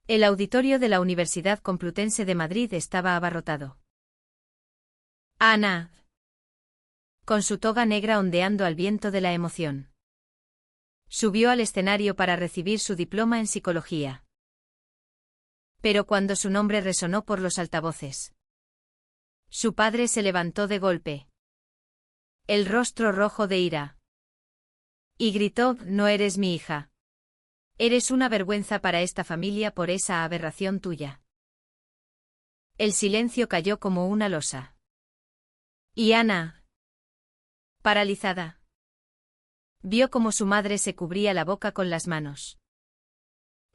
El auditorio de la Universidad Complutense de Madrid estaba abarrotado. Ana, con su toga negra ondeando al viento de la emoción, subió al escenario para recibir su diploma en psicología. Pero cuando su nombre resonó por los altavoces, su padre se levantó de golpe, el rostro rojo de ira, y gritó: «No eres mi hija. Eres una vergüenza para esta familia por esa aberración tuya». El silencio cayó como una losa. Y Ana, paralizada, vio cómo su madre se cubría la boca con las manos,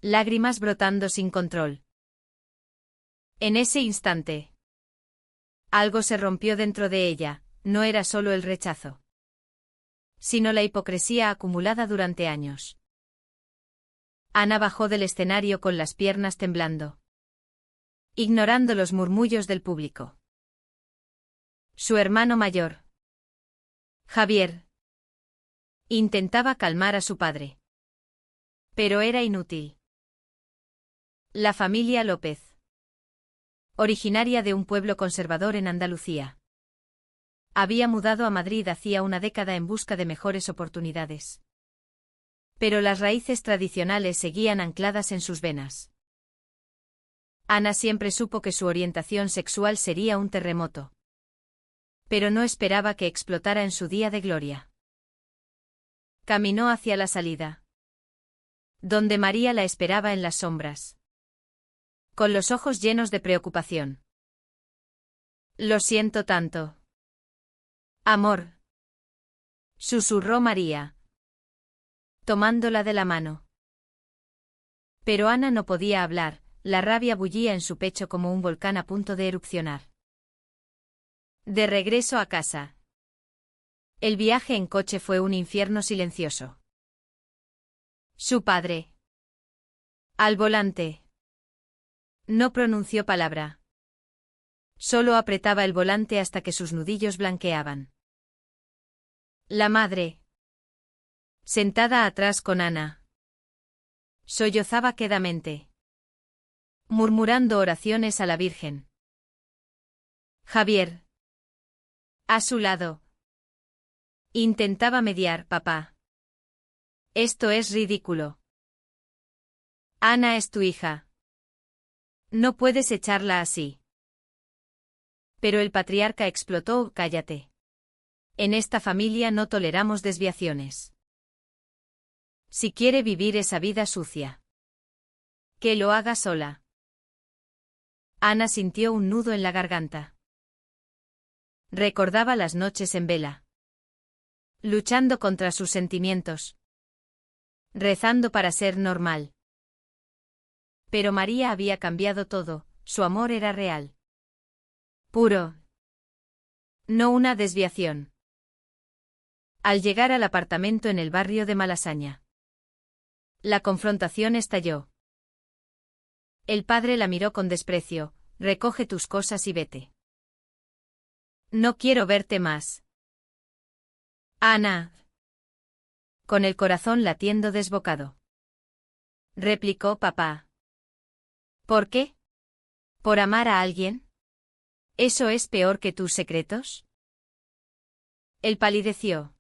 lágrimas brotando sin control. En ese instante, algo se rompió dentro de ella. No era solo el rechazo, sino la hipocresía acumulada durante años. Ana bajó del escenario con las piernas temblando, ignorando los murmullos del público. Su hermano mayor, Javier, intentaba calmar a su padre, pero era inútil. La familia López, originaria de un pueblo conservador en Andalucía, había mudado a Madrid hacía una década en busca de mejores oportunidades. Pero las raíces tradicionales seguían ancladas en sus venas. Ana siempre supo que su orientación sexual sería un terremoto, pero no esperaba que explotara en su día de gloria. Caminó hacia la salida, donde María la esperaba en las sombras, con los ojos llenos de preocupación. «Lo siento tanto, amor», susurró María, tomándola de la mano. Pero Ana no podía hablar, la rabia bullía en su pecho como un volcán a punto de erupcionar. De regreso a casa, el viaje en coche fue un infierno silencioso. Su padre, al volante, no pronunció palabra. Solo apretaba el volante hasta que sus nudillos blanqueaban. La madre, sentada atrás con Ana, sollozaba quedamente, murmurando oraciones a la Virgen. Javier, a su lado, intentaba mediar: «Papá, esto es ridículo. Ana es tu hija. No puedes echarla así». Pero el patriarca explotó: «Cállate. En esta familia no toleramos desviaciones. Si quiere vivir esa vida sucia, que lo haga sola». Ana sintió un nudo en la garganta. Recordaba las noches en vela, luchando contra sus sentimientos, rezando para ser normal. Pero María había cambiado todo, su amor era real, puro, no una desviación. Al llegar al apartamento en el barrio de Malasaña, la confrontación estalló. El padre la miró con desprecio: «Recoge tus cosas y vete. No quiero verte más». «Ana», con el corazón latiendo desbocado, replicó: «Papá». «¿Por qué? ¿Por amar a alguien? ¿Eso es peor que tus secretos?». Él palideció.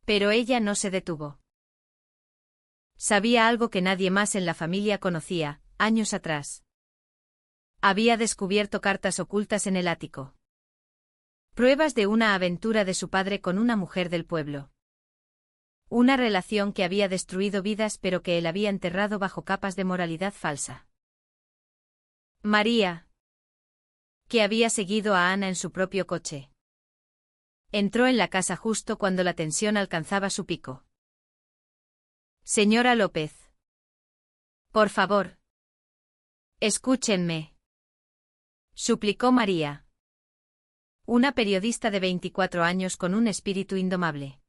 Pero ella no se detuvo. Sabía algo que nadie más en la familia conocía. Años atrás, había descubierto cartas ocultas en el ático. Pruebas de una aventura de su padre con una mujer del pueblo. Una relación que había destruido vidas pero que él había enterrado bajo capas de moralidad falsa. María, que había seguido a Ana en su propio coche, entró en la casa justo cuando la tensión alcanzaba su pico. «Señora López, por favor, escúchenme», suplicó María, una periodista de 24 años con un espíritu indomable.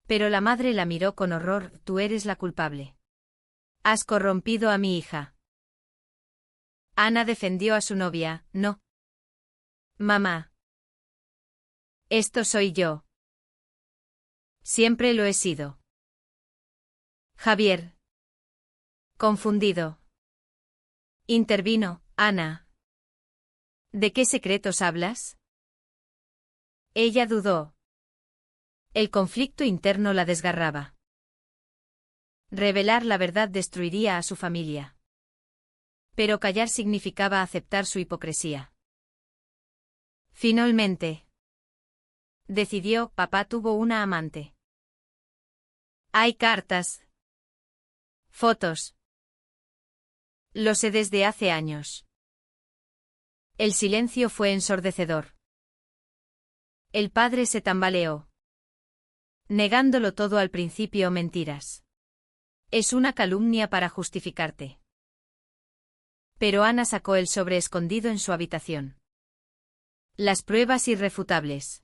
Pero la madre la miró con horror: «Tú eres la culpable. Has corrompido a mi hija». Ana defendió a su novia: «No. Mamá. Esto soy yo. Siempre lo he sido». «Javier», Confundido. Intervino, Ana. ¿De qué secretos hablas? Ella dudó. El conflicto interno la desgarraba. Revelar la verdad destruiría a su familia. Pero callar significaba aceptar su hipocresía. Finalmente, decidió, papá tuvo una amante. Hay cartas. Fotos. Lo sé desde hace años. El silencio fue ensordecedor. El padre se tambaleó. Negándolo todo al principio, mentiras. Es una calumnia para justificarte. Pero Ana sacó el sobre escondido en su habitación. Las pruebas irrefutables.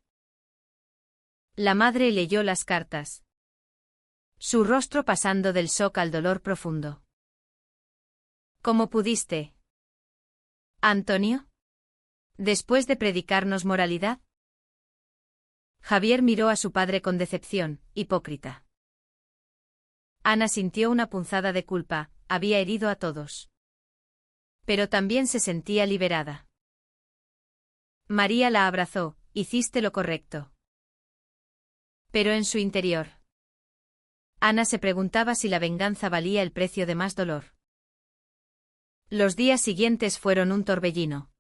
La madre leyó las cartas. Su rostro pasando del shock al dolor profundo. ¿Cómo pudiste? ¿Antonio? ¿Después de predicarnos moralidad? Javier miró a su padre con decepción, hipócrita. Ana sintió una punzada de culpa, había herido a todos. Pero también se sentía liberada. María la abrazó, hiciste lo correcto. Pero en su interior. Ana se preguntaba si la venganza valía el precio de más dolor. Los días siguientes fueron un torbellino.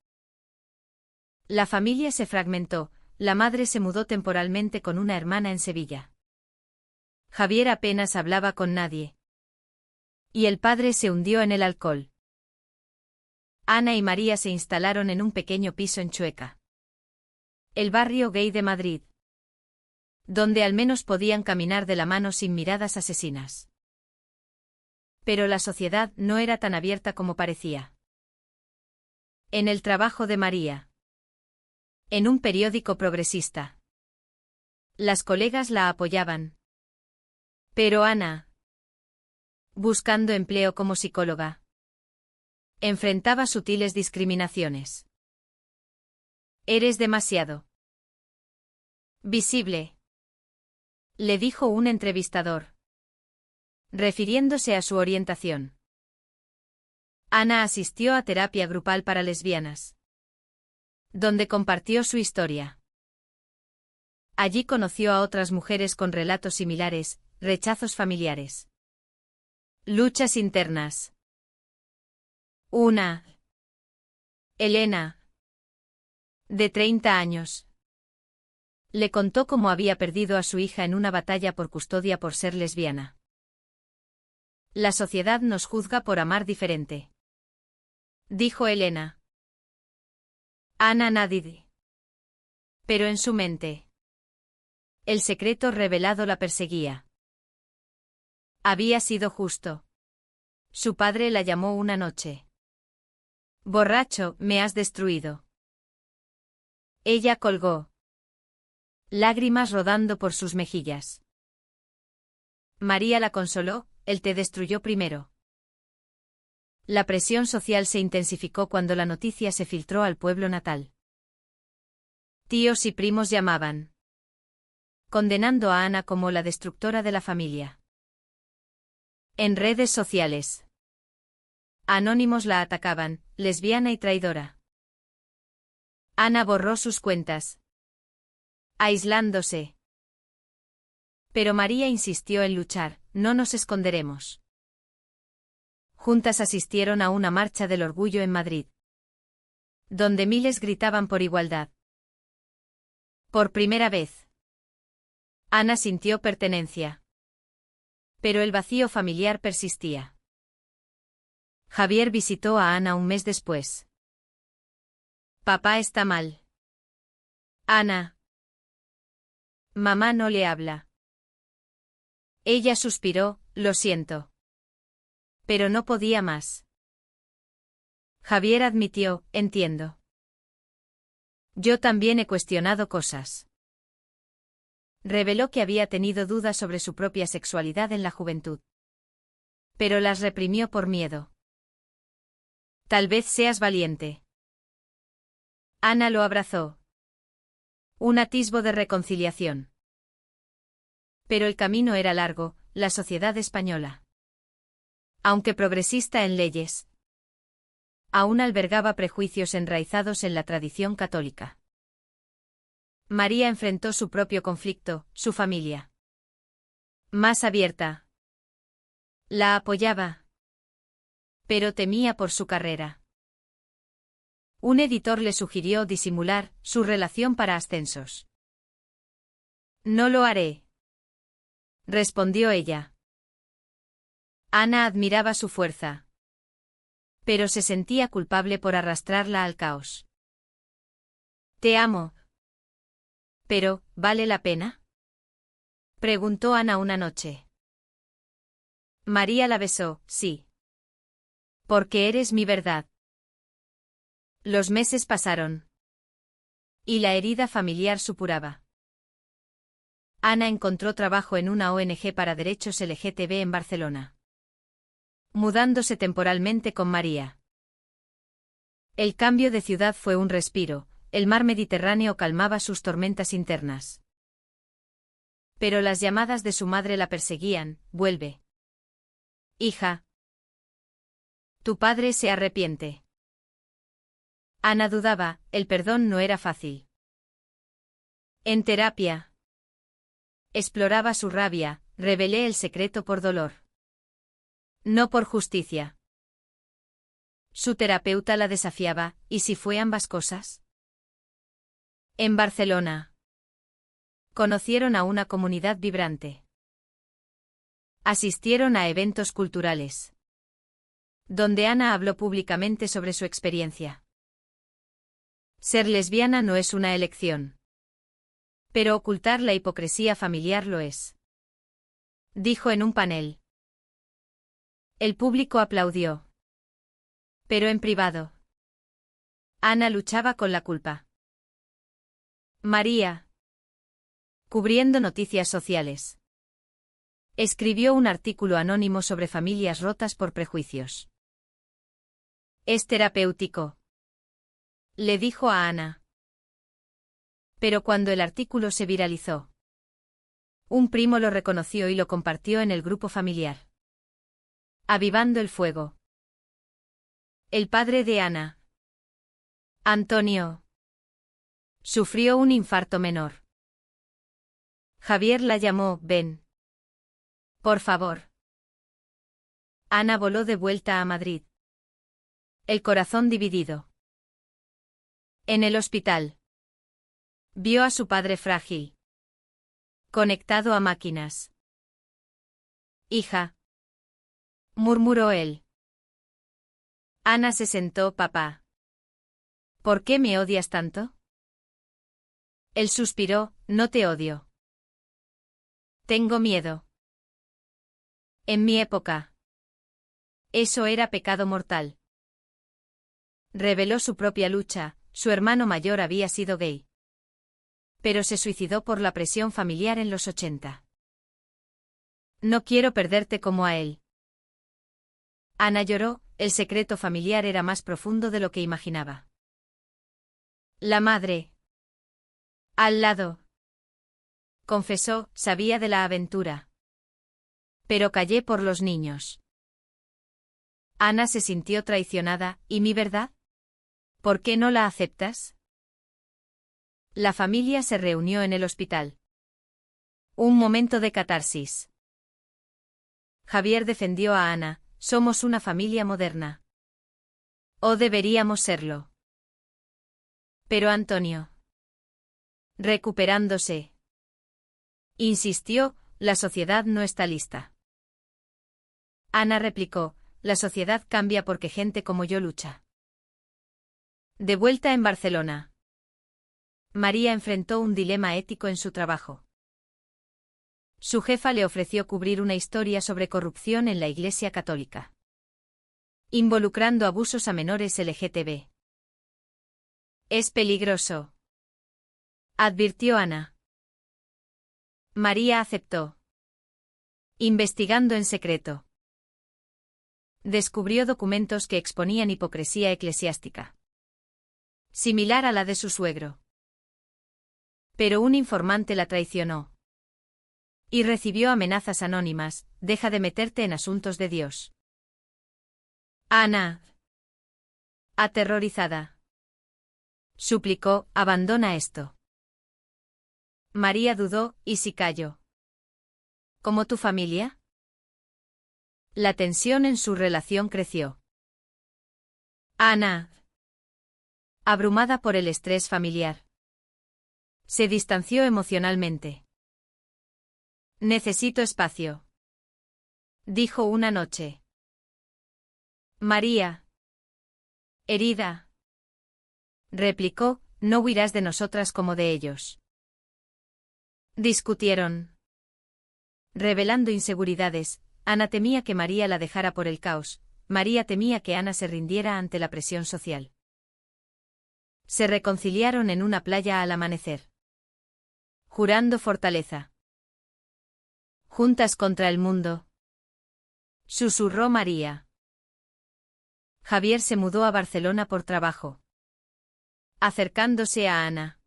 La familia se fragmentó, la madre se mudó temporalmente con una hermana en Sevilla. Javier apenas hablaba con nadie. Y el padre se hundió en el alcohol. Ana y María se instalaron en un pequeño piso en Chueca. El barrio gay de Madrid. Donde al menos podían caminar de la mano sin miradas asesinas. Pero la sociedad no era tan abierta como parecía. En el trabajo de María. En un periódico progresista. Las colegas la apoyaban. Pero Ana, buscando empleo como psicóloga, enfrentaba sutiles discriminaciones. Eres demasiado visible, le dijo un entrevistador, refiriéndose a su orientación. Ana asistió a terapia grupal para lesbianas, donde compartió su historia. Allí conoció a otras mujeres con relatos similares, rechazos familiares, luchas internas. Una, Elena, de 30 años, le contó cómo había perdido a su hija en una batalla por custodia por ser lesbiana. La sociedad nos juzga por amar diferente, dijo Elena. Ana nadie. Pero en su mente, el secreto revelado la perseguía. Había sido justo. Su padre la llamó una noche. Borracho, me has destruido. Ella colgó. Lágrimas rodando por sus mejillas. María la consoló, él te destruyó primero. La presión social se intensificó cuando la noticia se filtró al pueblo natal. Tíos y primos llamaban, condenando a Ana como la destructora de la familia. En redes sociales, anónimos la atacaban, lesbiana y traidora. Ana borró sus cuentas, aislándose. Pero María insistió en luchar, no nos esconderemos. Juntas asistieron a una marcha del orgullo en Madrid, donde miles gritaban por igualdad. Por primera vez, Ana sintió pertenencia. Pero el vacío familiar persistía. Javier visitó a Ana un mes después. Papá está mal. Ana. Mamá no le habla. Ella suspiró, lo siento. Pero no podía más. Javier admitió, entiendo. Yo también he cuestionado cosas. Reveló que había tenido dudas sobre su propia sexualidad en la juventud. Pero las reprimió por miedo. Tal vez seas valiente. Ana lo abrazó. Un atisbo de reconciliación. Pero el camino era largo, la sociedad española Aunque progresista en leyes, aún albergaba prejuicios enraizados en la tradición católica. María enfrentó su propio conflicto, su familia. Más abierta. La apoyaba. Pero temía por su carrera. Un editor le sugirió disimular su relación para ascensos. No lo haré, respondió ella. Ana admiraba su fuerza, pero se sentía culpable por arrastrarla al caos. Te amo. Pero, ¿vale la pena? Preguntó Ana una noche. María la besó, sí. Porque eres mi verdad. Los meses pasaron. Y la herida familiar supuraba. Ana encontró trabajo en una ONG para derechos LGTB en Barcelona, mudándose temporalmente con María. El cambio de ciudad fue un respiro, el mar Mediterráneo calmaba sus tormentas internas. Pero las llamadas de su madre la perseguían, vuelve. Hija. Tu padre se arrepiente. Ana dudaba, el perdón no era fácil. En terapia. Exploraba su rabia, revelé el secreto por dolor. No por justicia. Su terapeuta la desafiaba, ¿y si fue ambas cosas? En Barcelona. Conocieron a una comunidad vibrante. Asistieron a eventos culturales, donde Ana habló públicamente sobre su experiencia. Ser lesbiana no es una elección. Pero ocultar la hipocresía familiar lo es. Dijo en un panel. El público aplaudió. Pero en privado. Ana luchaba con la culpa. María. Cubriendo noticias sociales. Escribió un artículo anónimo sobre familias rotas por prejuicios. Es terapéutico, le dijo a Ana. Pero cuando el artículo se viralizó, un primo lo reconoció y lo compartió en el grupo familiar. Avivando el fuego. El padre de Ana, Antonio, sufrió un infarto menor. Javier la llamó, ven. Por favor. Ana voló de vuelta a Madrid. El corazón dividido. En el hospital. Vio a su padre frágil. Conectado a máquinas. Hija. Murmuró él. Ana se sentó, papá. ¿Por qué me odias tanto? Él suspiró, no te odio. Tengo miedo. En mi época. Eso era pecado mortal. Reveló su propia lucha, su hermano mayor había sido gay. Pero se suicidó por la presión familiar en los 80. No quiero perderte como a él. Ana lloró, el secreto familiar era más profundo de lo que imaginaba. La madre. Al lado. Confesó, sabía de la aventura. Pero callé por los niños. Ana se sintió traicionada, ¿y mi verdad? ¿Por qué no la aceptas? La familia se reunió en el hospital. Un momento de catarsis. Javier defendió a Ana, somos una familia moderna. O deberíamos serlo. Pero Antonio. Recuperándose. Insistió, la sociedad no está lista. Ana replicó, la sociedad cambia porque gente como yo lucha. De vuelta en Barcelona. María enfrentó un dilema ético en su trabajo. Su jefa le ofreció cubrir una historia sobre corrupción en la Iglesia Católica, involucrando abusos a menores LGTB. Es peligroso, advirtió Ana. María aceptó. Investigando en secreto. Descubrió documentos que exponían hipocresía eclesiástica, similar a la de su suegro. Pero un informante la traicionó. Y recibió amenazas anónimas, deja de meterte en asuntos de Dios. Ana. Aterrorizada. Suplicó, abandona esto. María dudó, y si callo. ¿Como tu familia? La tensión en su relación creció. Ana. Abrumada por el estrés familiar. Se distanció emocionalmente. Necesito espacio. Dijo una noche. María. Herida. Replicó, no huirás de nosotras como de ellos. Discutieron. Revelando inseguridades, Ana temía que María la dejara por el caos, María temía que Ana se rindiera ante la presión social. Se reconciliaron en una playa al amanecer. Jurando fortaleza. Juntas contra el mundo. Susurró María. Javier se mudó a Barcelona por trabajo. Acercándose a Ana.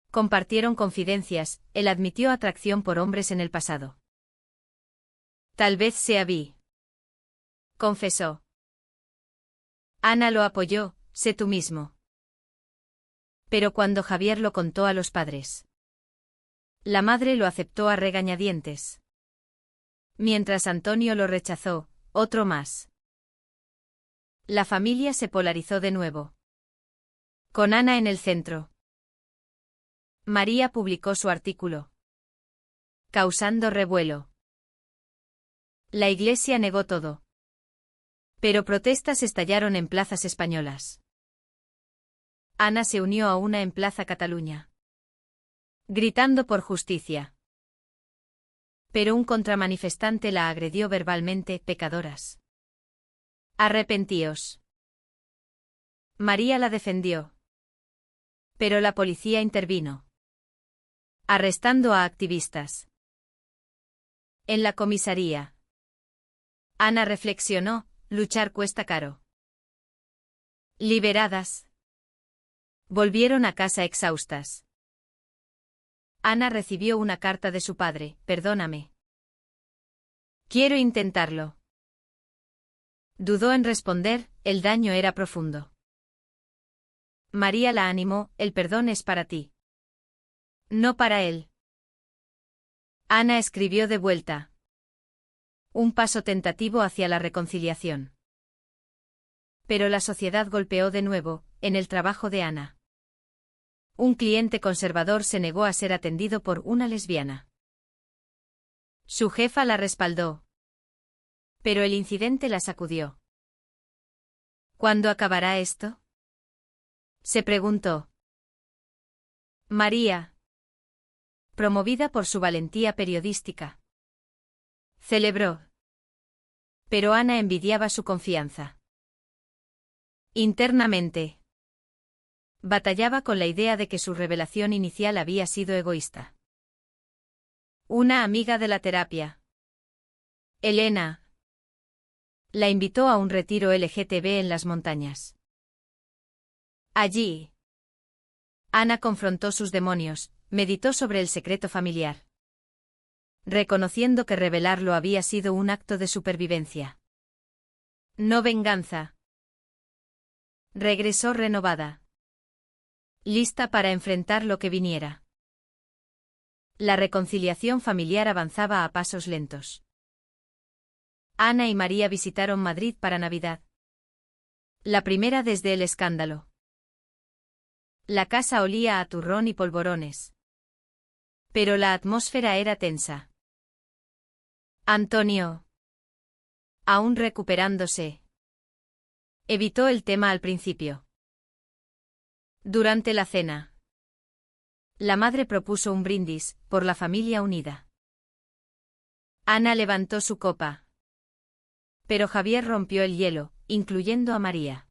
Compartieron confidencias, él admitió atracción por hombres en el pasado. Tal vez sea bi. Confesó. Ana lo apoyó, sé tú mismo. Pero cuando Javier lo contó a los padres. La madre lo aceptó a regañadientes. Mientras Antonio lo rechazó, otro más. La familia se polarizó de nuevo. Con Ana en el centro. María publicó su artículo. Causando revuelo. La Iglesia negó todo. Pero protestas estallaron en plazas españolas. Ana se unió a una en Plaza Cataluña. Gritando por justicia. Pero un contramanifestante la agredió verbalmente, pecadoras. Arrepentíos. María la defendió. Pero la policía intervino. Arrestando a activistas. En la comisaría. Ana reflexionó, luchar cuesta caro. Liberadas. Volvieron a casa exhaustas. Ana recibió una carta de su padre, perdóname. Quiero intentarlo. Dudó en responder, el daño era profundo. María la animó, el perdón es para ti. No para él. Ana escribió de vuelta. Un paso tentativo hacia la reconciliación. Pero la sociedad golpeó de nuevo, en el trabajo de Ana. Un cliente conservador se negó a ser atendido por una lesbiana. Su jefa la respaldó. Pero el incidente la sacudió. ¿Cuándo acabará esto? Se preguntó. María. Promovida por su valentía periodística. Celebró. Pero Ana envidiaba su confianza. Internamente. Batallaba con la idea de que su revelación inicial había sido egoísta. Una amiga de la terapia. Elena. La invitó a un retiro LGTB en las montañas. Allí. Ana confrontó sus demonios, meditó sobre el secreto familiar. Reconociendo que revelarlo había sido un acto de supervivencia. No venganza. Regresó renovada. Lista para enfrentar lo que viniera. La reconciliación familiar avanzaba a pasos lentos. Ana y María visitaron Madrid para Navidad. La primera desde el escándalo. La casa olía a turrón y polvorones. Pero la atmósfera era tensa. Antonio. Aún recuperándose. Evitó el tema al principio. Durante la cena. La madre propuso un brindis, por la familia unida. Ana levantó su copa. Pero Javier rompió el hielo, incluyendo a María.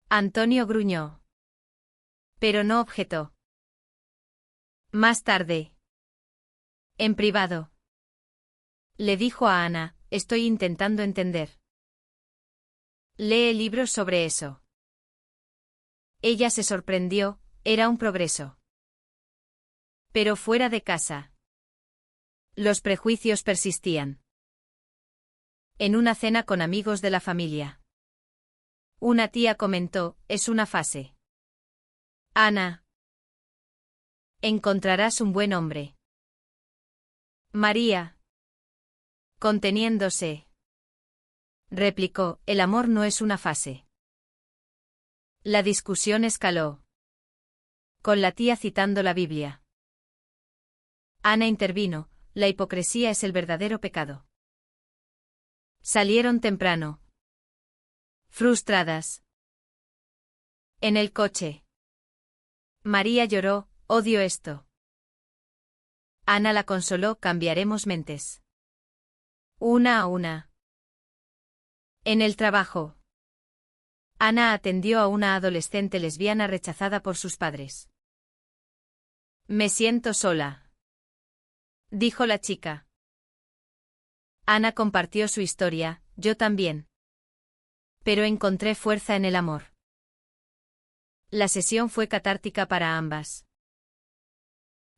Antonio gruñó. Pero no objetó. Más tarde. En privado. Le dijo a Ana, estoy intentando entender. Lee libros sobre eso. Ella se sorprendió, era un progreso. Pero fuera de casa. Los prejuicios persistían. En una cena con amigos de la familia. Una tía comentó, es una fase. Ana. Encontrarás un buen hombre. María. Conteniéndose. Replicó, el amor no es una fase. La discusión escaló. Con la tía citando la Biblia. Ana intervino, la hipocresía es el verdadero pecado. Salieron temprano. Frustradas. En el coche. María lloró, odio esto. Ana la consoló, cambiaremos mentes. Una a una. En el trabajo. Ana atendió a una adolescente lesbiana rechazada por sus padres. Me siento sola, dijo la chica. Ana compartió su historia, yo también. Pero encontré fuerza en el amor. La sesión fue catártica para ambas.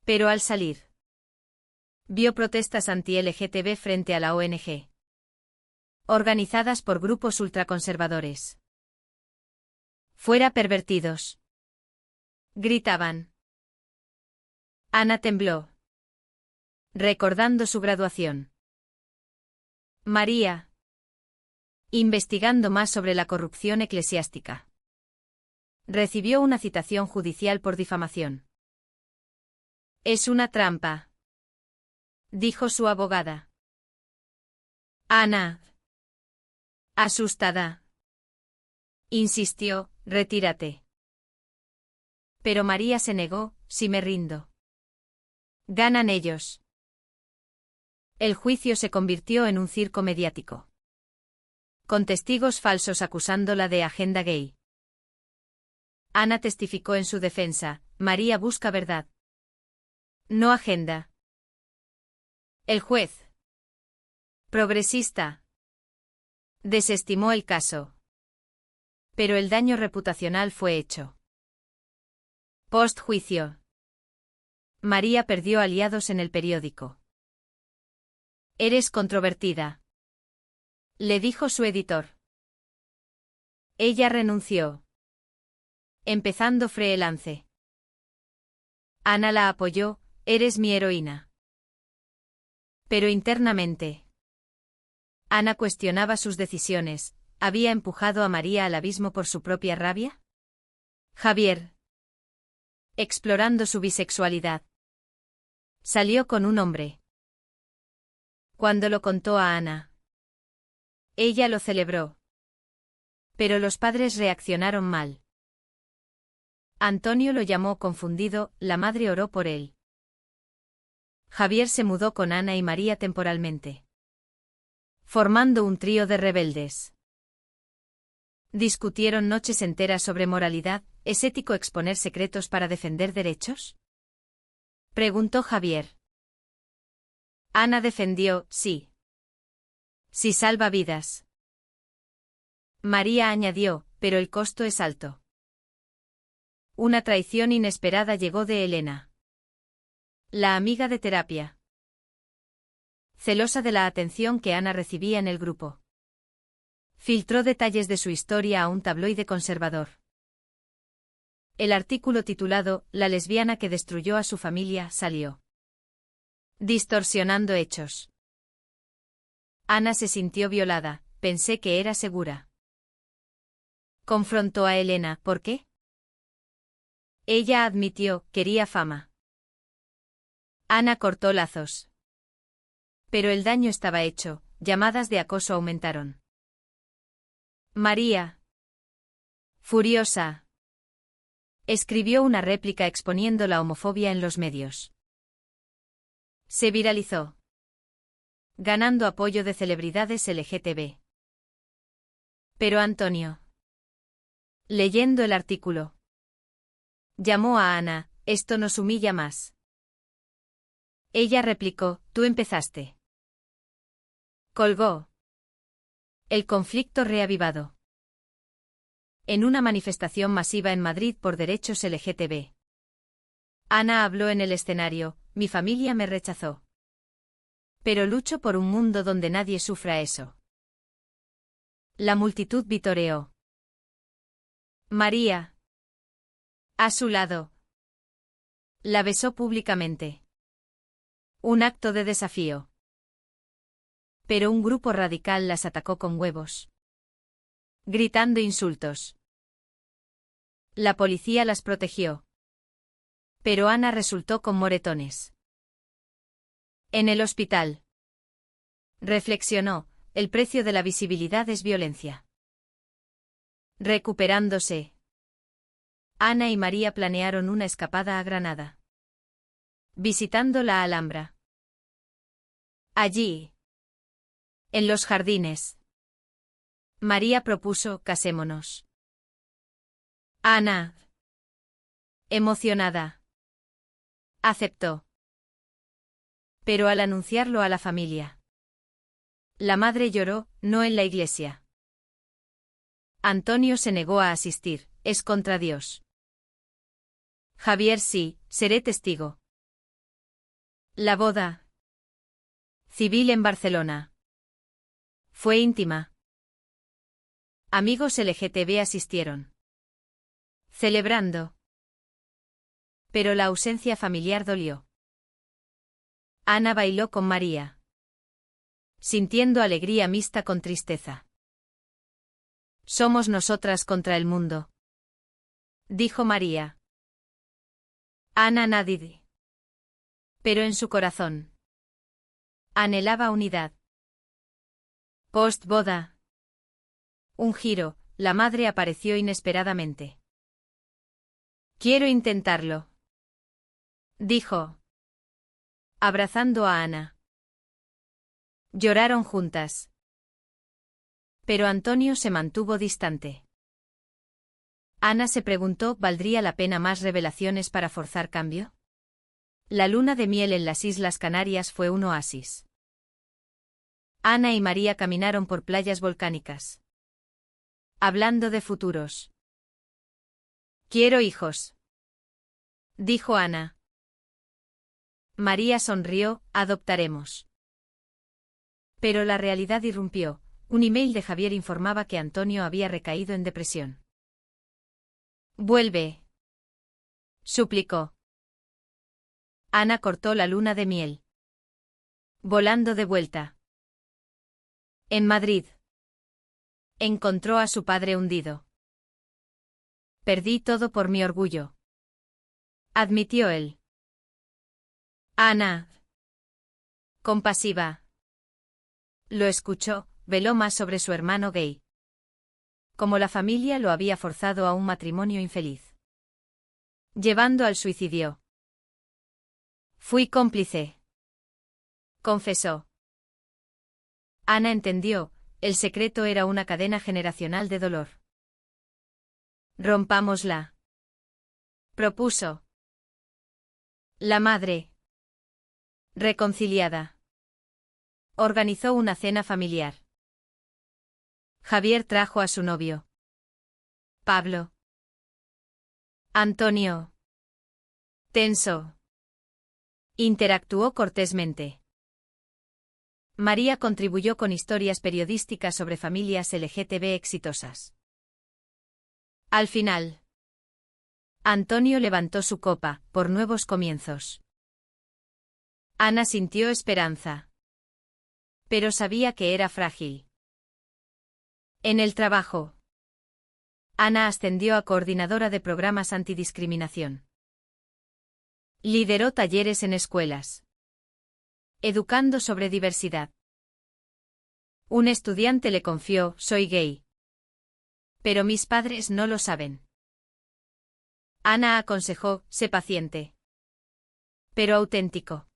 Pero al salir, vio protestas anti-LGTB frente a la ONG. Organizadas por grupos ultraconservadores. Fuera pervertidos. Gritaban. Ana tembló. Recordando su graduación. María. Investigando más sobre la corrupción eclesiástica. Recibió una citación judicial por difamación. Es una trampa, dijo su abogada. Ana. Asustada. Insistió, retírate. Pero María se negó, si me rindo. Ganan ellos. El juicio se convirtió en un circo mediático. Con testigos falsos acusándola de agenda gay. Ana testificó en su defensa, María busca verdad. No agenda. El juez. Progresista. Desestimó el caso. Pero el daño reputacional fue hecho. Postjuicio. María perdió aliados en el periódico. Eres controvertida, le dijo su editor. Ella renunció. Empezando freelance. Ana la apoyó, eres mi heroína. Pero internamente. Ana cuestionaba sus decisiones, ¿había empujado a María al abismo por su propia rabia? Javier. Explorando su bisexualidad. Salió con un hombre. Cuando lo contó a Ana. Ella lo celebró. Pero los padres reaccionaron mal. Antonio lo llamó confundido, la madre oró por él. Javier se mudó con Ana y María temporalmente. Formando un trío de rebeldes. ¿Discutieron noches enteras sobre moralidad? ¿Es ético exponer secretos para defender derechos? Preguntó Javier. Ana defendió, sí. Si salva vidas. María añadió, pero el costo es alto. Una traición inesperada llegó de Elena. La amiga de terapia. Celosa de la atención que Ana recibía en el grupo. Filtró detalles de su historia a un tabloide conservador. El artículo titulado La lesbiana que destruyó a su familia salió. Distorsionando hechos. Ana se sintió violada, pensé que era segura. Confrontó a Elena, ¿por qué? Ella admitió, quería fama. Ana cortó lazos. Pero el daño estaba hecho, llamadas de acoso aumentaron. María. Furiosa. Escribió una réplica exponiendo la homofobia en los medios. Se viralizó. Ganando apoyo de celebridades LGTB. Pero Antonio. Leyendo el artículo. Llamó a Ana, esto nos humilla más. Ella replicó, tú empezaste. Colgó. El conflicto reavivado. En una manifestación masiva en Madrid por derechos LGTB. Ana habló en el escenario, mi familia me rechazó. Pero lucho por un mundo donde nadie sufra eso. La multitud vitoreó. María, a su lado, la besó públicamente. Un acto de desafío. Pero un grupo radical las atacó con huevos, gritando insultos. La policía las protegió. Pero Ana resultó con moretones. En el hospital. Reflexionó, el precio de la visibilidad es violencia. Recuperándose, Ana y María planearon una escapada a Granada. Visitando la Alhambra. Allí, en los jardines, María propuso: casémonos. Ana, emocionada, aceptó. Pero al anunciarlo a la familia, la madre lloró, no en la iglesia. Antonio se negó a asistir, es contra Dios. Javier: sí, seré testigo. La boda civil en Barcelona fue íntima. Amigos LGTB asistieron, celebrando. Pero la ausencia familiar dolió. Ana bailó con María, sintiendo alegría mixta con tristeza. Somos nosotras contra el mundo, dijo María. Ana nadie. Pero en su corazón anhelaba unidad. Post-boda. Un giro, la madre apareció inesperadamente. Quiero intentarlo, dijo, abrazando a Ana. Lloraron juntas. Pero Antonio se mantuvo distante. Ana se preguntó: ¿valdría la pena más revelaciones para forzar cambio? La luna de miel en las Islas Canarias fue un oasis. Ana y María caminaron por playas volcánicas, hablando de futuros. Quiero hijos, dijo Ana. María sonrió: adoptaremos. Pero la realidad irrumpió. Un email de Javier informaba que Antonio había recaído en depresión. Vuelve, suplicó. Ana cortó la luna de miel, volando de vuelta. En Madrid, encontró a su padre hundido. Perdí todo por mi orgullo, admitió él. Ana, compasiva, lo escuchó, veló más sobre su hermano gay. Como la familia lo había forzado a un matrimonio infeliz, llevando al suicidio. Fui cómplice, confesó. Ana entendió, el secreto era una cadena generacional de dolor. Rompámosla, propuso. La madre, reconciliada, organizó una cena familiar. Javier trajo a su novio, Pablo. Antonio, tenso, interactuó cortésmente. María contribuyó con historias periodísticas sobre familias LGTB exitosas. Al final, Antonio levantó su copa, por nuevos comienzos. Ana sintió esperanza, pero sabía que era frágil. En el trabajo, Ana ascendió a coordinadora de programas antidiscriminación. Lideró talleres en escuelas, educando sobre diversidad. Un estudiante le confió: soy gay. Pero mis padres no lo saben. Ana aconsejó: sé paciente, pero auténtico.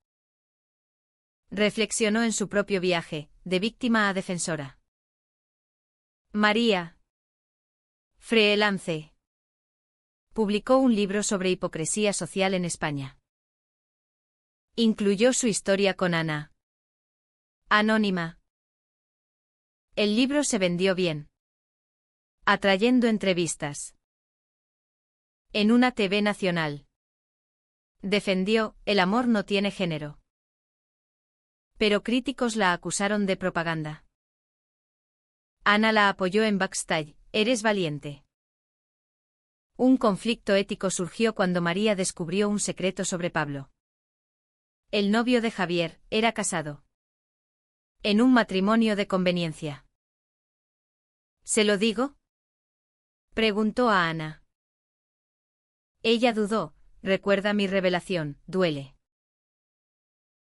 Reflexionó en su propio viaje, de víctima a defensora. María Freelance publicó un libro sobre hipocresía social en España. Incluyó su historia con Ana, anónima. El libro se vendió bien, atrayendo entrevistas. En una TV nacional, defendió: el amor no tiene género. Pero críticos la acusaron de propaganda. Ana la apoyó en backstage. Eres valiente. Un conflicto ético surgió cuando María descubrió un secreto sobre Pablo. El novio de Javier era casado. En un matrimonio de conveniencia. ¿Se lo digo? Preguntó a Ana. Ella dudó. Recuerda mi revelación, duele.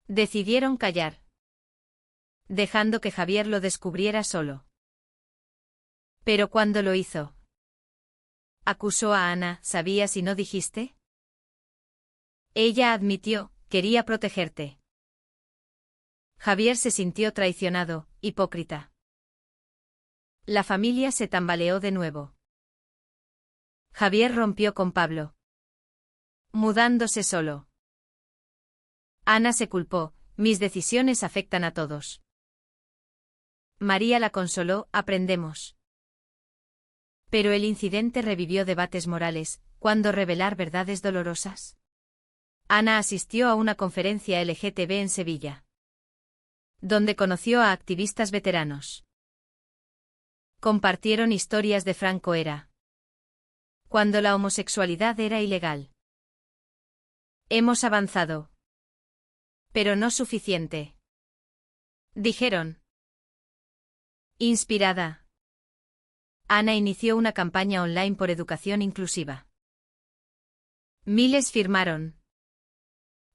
Decidieron callar, dejando que Javier lo descubriera solo. Pero cuando lo hizo, acusó a Ana. ¿Sabías y no dijiste? Ella admitió, quería protegerte. Javier se sintió traicionado, hipócrita. La familia se tambaleó de nuevo. Javier rompió con Pablo, mudándose solo. Ana se culpó. Mis decisiones afectan a todos. María la consoló. Aprendemos. Pero el incidente revivió debates morales. ¿Cuándo revelar verdades dolorosas? Ana asistió a una conferencia LGTB en Sevilla, donde conoció a activistas veteranos. Compartieron historias de Franco Era, cuando la homosexualidad era ilegal. Hemos avanzado. Pero no suficiente, dijeron. Inspirada, Ana inició una campaña online por educación inclusiva. Miles firmaron.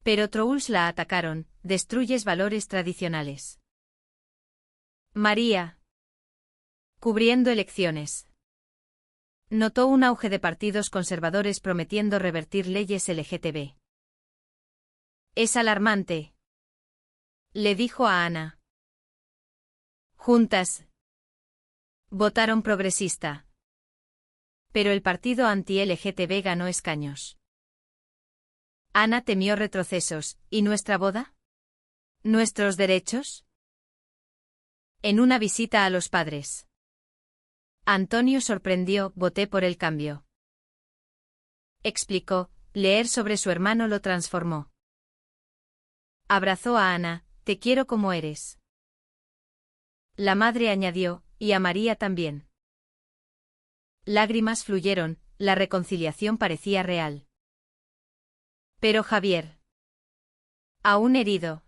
Pero trolls la atacaron. Destruyes valores tradicionales. María, cubriendo elecciones, notó un auge de partidos conservadores prometiendo revertir leyes LGTB. Es alarmante, le dijo a Ana. Juntas votaron progresista. Pero el partido anti-LGTB ganó escaños. Ana temió retrocesos. ¿Y nuestra boda? ¿Nuestros derechos? En una visita a los padres, Antonio sorprendió. Voté por el cambio. Explicó. Leer sobre su hermano lo transformó. Abrazó a Ana. Te quiero como eres. La madre añadió, y a María también. Lágrimas fluyeron. La reconciliación parecía real. Pero Javier, aún herido,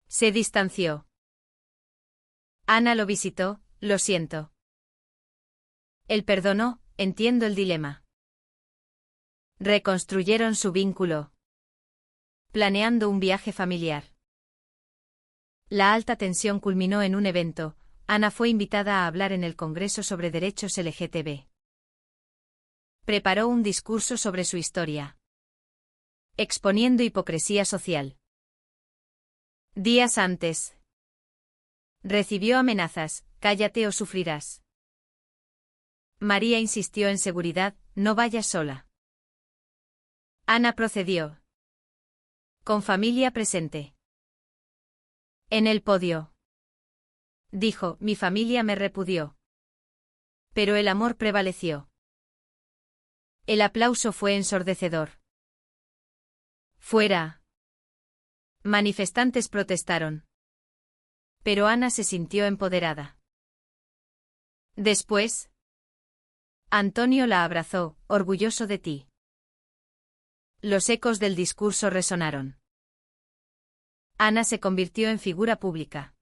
se distanció. Ana lo visitó. Lo siento. Él perdonó. Entiendo el dilema. Reconstruyeron su vínculo, planeando un viaje familiar. La alta tensión culminó en un evento. Ana fue invitada a hablar en el Congreso sobre Derechos LGTB. Preparó un discurso sobre su historia, exponiendo hipocresía social. Días antes, recibió amenazas. Cállate o sufrirás. María insistió en seguridad. No vayas sola. Ana procedió, con familia presente. En el podio, dijo, mi familia me repudió. Pero el amor prevaleció. El aplauso fue ensordecedor. Fuera. Manifestantes protestaron. Pero Ana se sintió empoderada. Después, Antonio la abrazó, orgulloso de ti. Los ecos del discurso resonaron. Ana se convirtió en figura pública,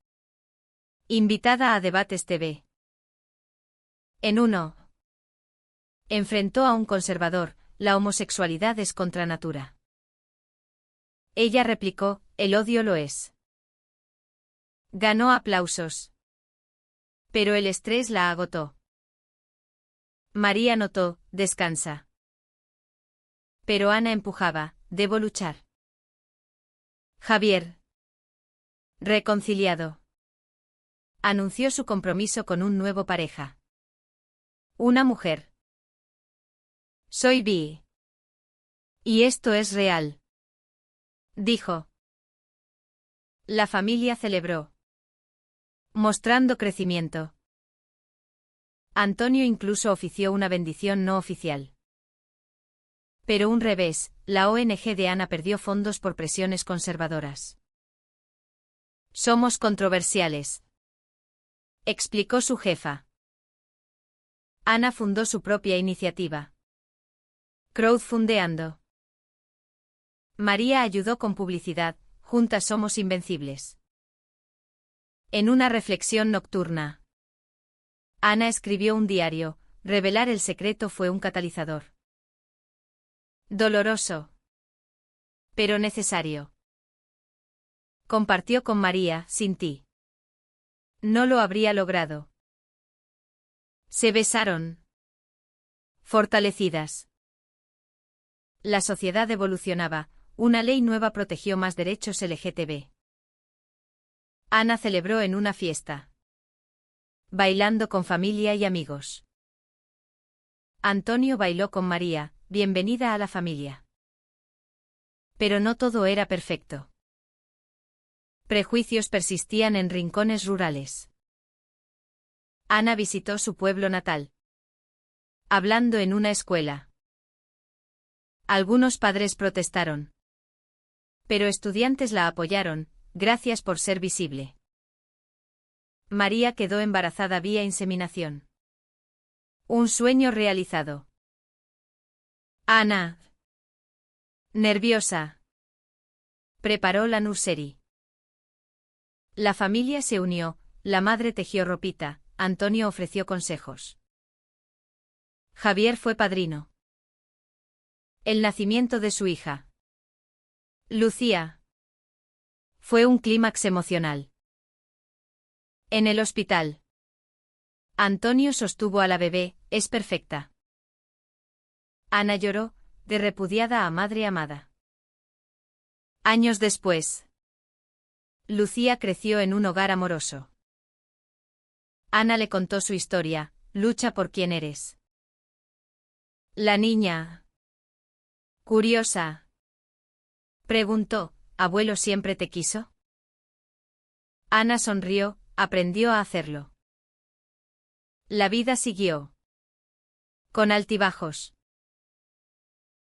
invitada a debates TV. En uno, enfrentó a un conservador. La homosexualidad es contra natura. Ella replicó, el odio lo es. Ganó aplausos. Pero el estrés la agotó. María notó, descansa. Pero Ana empujaba, debo luchar. Javier, reconciliado, anunció su compromiso con un nuevo pareja. Una mujer. Soy bi. Y esto es real, dijo. La familia celebró, mostrando crecimiento. Antonio incluso ofició una bendición no oficial. Pero un revés, la ONG de Ana perdió fondos por presiones conservadoras. Somos controversiales, explicó su jefa. Ana fundó su propia iniciativa. Crowdfundeando. María ayudó con publicidad, juntas somos invencibles. En una reflexión nocturna. Ana escribió un diario, revelar el secreto fue un catalizador. Doloroso. Pero necesario. Compartió con María, sin ti. No lo habría logrado. Se besaron. Fortalecidas. La sociedad evolucionaba, una ley nueva protegió más derechos LGTB. Ana celebró en una fiesta. Bailando con familia y amigos. Antonio bailó con María, bienvenida a la familia. Pero no todo era perfecto. Prejuicios persistían en rincones rurales. Ana visitó su pueblo natal. Hablando en una escuela. Algunos padres protestaron. Pero estudiantes la apoyaron, gracias por ser visible. María quedó embarazada vía inseminación. Un sueño realizado. Ana. Nerviosa. Preparó la nursery. La familia se unió, la madre tejió ropita, Antonio ofreció consejos. Javier fue padrino. El nacimiento de su hija. Lucía. Fue un clímax emocional. En el hospital. Antonio sostuvo a la bebé, es perfecta. Ana lloró, de repudiada a madre amada. Años después. Lucía creció en un hogar amoroso. Ana le contó su historia, lucha por quién eres. La niña. Curiosa. Preguntó, ¿abuelo siempre te quiso? Ana sonrió, aprendió a hacerlo. La vida siguió. Con altibajos.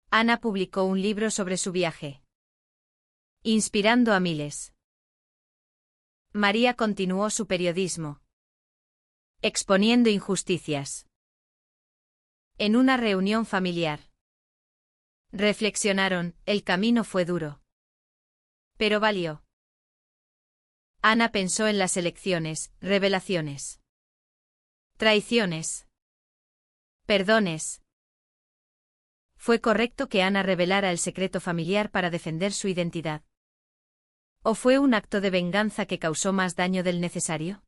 Ana publicó un libro sobre su viaje. Inspirando a miles. María continuó su periodismo. Exponiendo injusticias. En una reunión familiar. Reflexionaron, el camino fue duro. Pero valió. Ana pensó en las elecciones, revelaciones. Traiciones. Perdones. ¿Fue correcto que Ana revelara el secreto familiar para defender su identidad? ¿O fue un acto de venganza que causó más daño del necesario?